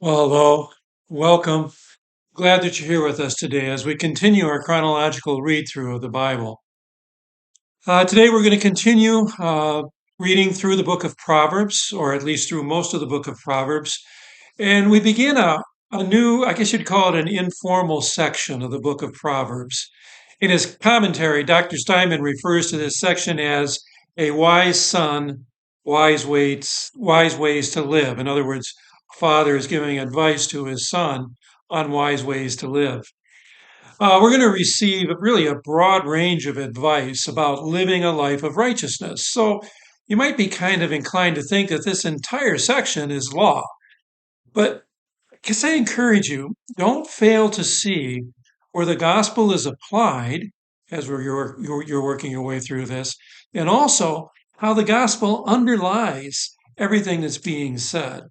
Well, hello, welcome. Glad that you're here with us today as we continue our chronological read through of the Bible. Today we're going to continue reading through the book of Proverbs, or at least through most of the book of Proverbs. And we begin a new, I guess you'd call it an informal section of the book of Proverbs. In his commentary, Dr. Steinman refers to this section as a wise son, wise ways to live. In other words, father is giving advice to his son on wise ways to live. We're going to receive really a broad range of advice about living a life of righteousness. So you might be kind of inclined to think that this entire section is law. But I guess I encourage you, don't fail to see where the gospel is applied as you're working your way through this, and also how the gospel underlies everything that's being said.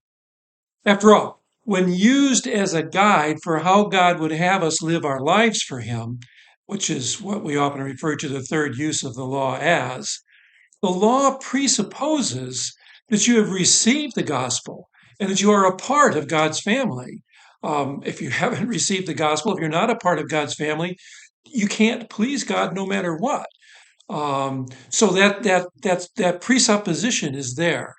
After all, when used as a guide for how God would have us live our lives for Him, which is what we often refer to the third use of the law as, the law presupposes that you have received the gospel and that you are a part of God's family. If you haven't received the gospel, if you're not a part of God's family, you can't please God no matter what. So that presupposition is there.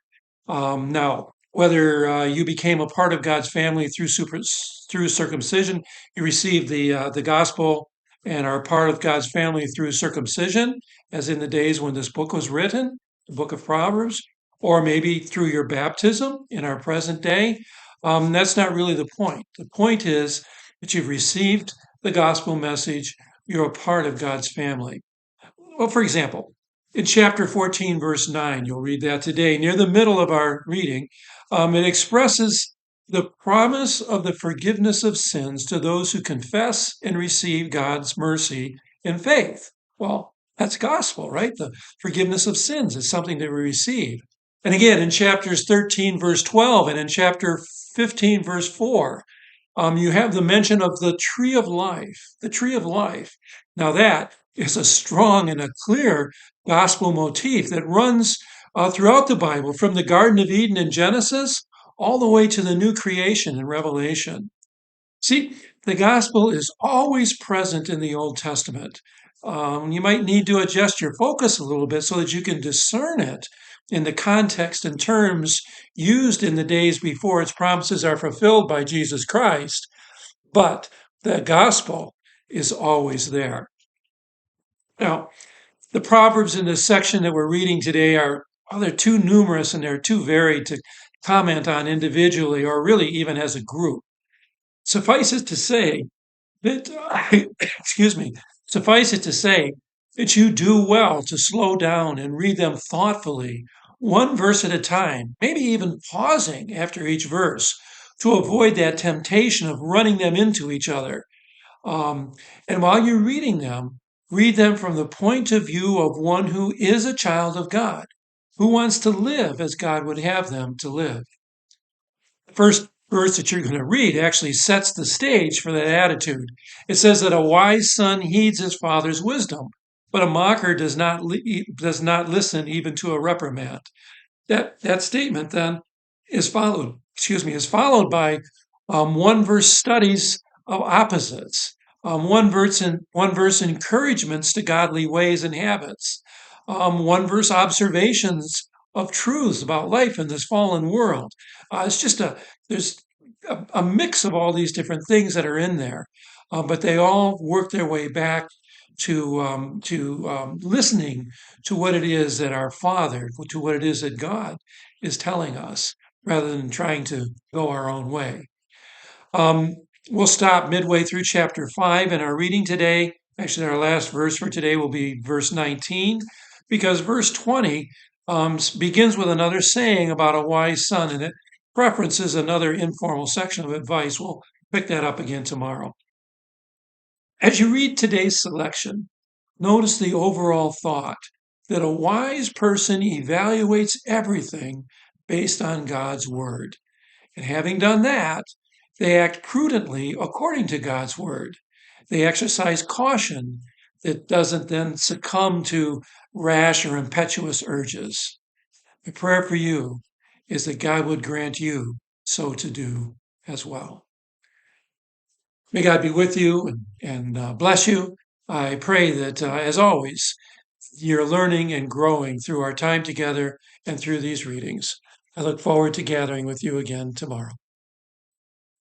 Now, whether you became a part of God's family through circumcision, you received the gospel and are part of God's family through circumcision, as in the days when this book was written, the book of Proverbs, or maybe through your baptism in our present day. That's not really the point. The point is that you've received the gospel message. You're a part of God's family. Well, for example, in chapter 14, verse 9, you'll read that today, near the middle of our reading, it expresses the promise of the forgiveness of sins to those who confess and receive God's mercy in faith. Well, that's gospel, right? The forgiveness of sins is something that we receive. And again, in chapters 13, verse 12, and in chapter 15, verse 4, you have the mention of the tree of life, the tree of life. Now, that is a strong and a clear gospel motif that runs throughout the Bible, from the Garden of Eden in Genesis all the way to the new creation in Revelation. See, the gospel is always present in the Old Testament. You might need to adjust your focus a little bit so that you can discern it in the context and terms used in the days before its promises are fulfilled by Jesus Christ. But the gospel is always there. Now, the Proverbs in this section that we're reading today they're too numerous and they're too varied to comment on individually or really even as a group. Suffice it to say that, excuse me, suffice it to say that you do well to slow down and read them thoughtfully, one verse at a time, maybe even pausing after each verse to avoid that temptation of running them into each other. And while you're reading them, read them from the point of view of one who is a child of God, who wants to live as God would have them to live. The first verse that you're going to read actually sets the stage for that attitude. It says that a wise son heeds his father's wisdom, but a mocker does not listen even to a reprimand. That statement then is followed by one verse studies of opposites, one verse encouragements to godly ways and habits, one verse observations of truths about life in this fallen world. It's just there's a mix of all these different things that are in there, but they all work their way back to listening to what it is that our Father, to what it is that God is telling us, rather than trying to go our own way. We'll stop midway through chapter 5 in our reading today. Actually, our last verse for today will be verse 19, because verse 20 begins with another saying about a wise son, and it references another informal section of advice. We'll pick that up again tomorrow. As you read today's selection, notice the overall thought that a wise person evaluates everything based on God's word. And having done that, they act prudently according to God's word. They exercise caution that doesn't then succumb to rash or impetuous urges. My prayer for you is that God would grant you so to do. as well. May God be with you and bless you. I pray that, as always, you're learning and growing through our time together and through these readings. I look forward to gathering with you again tomorrow.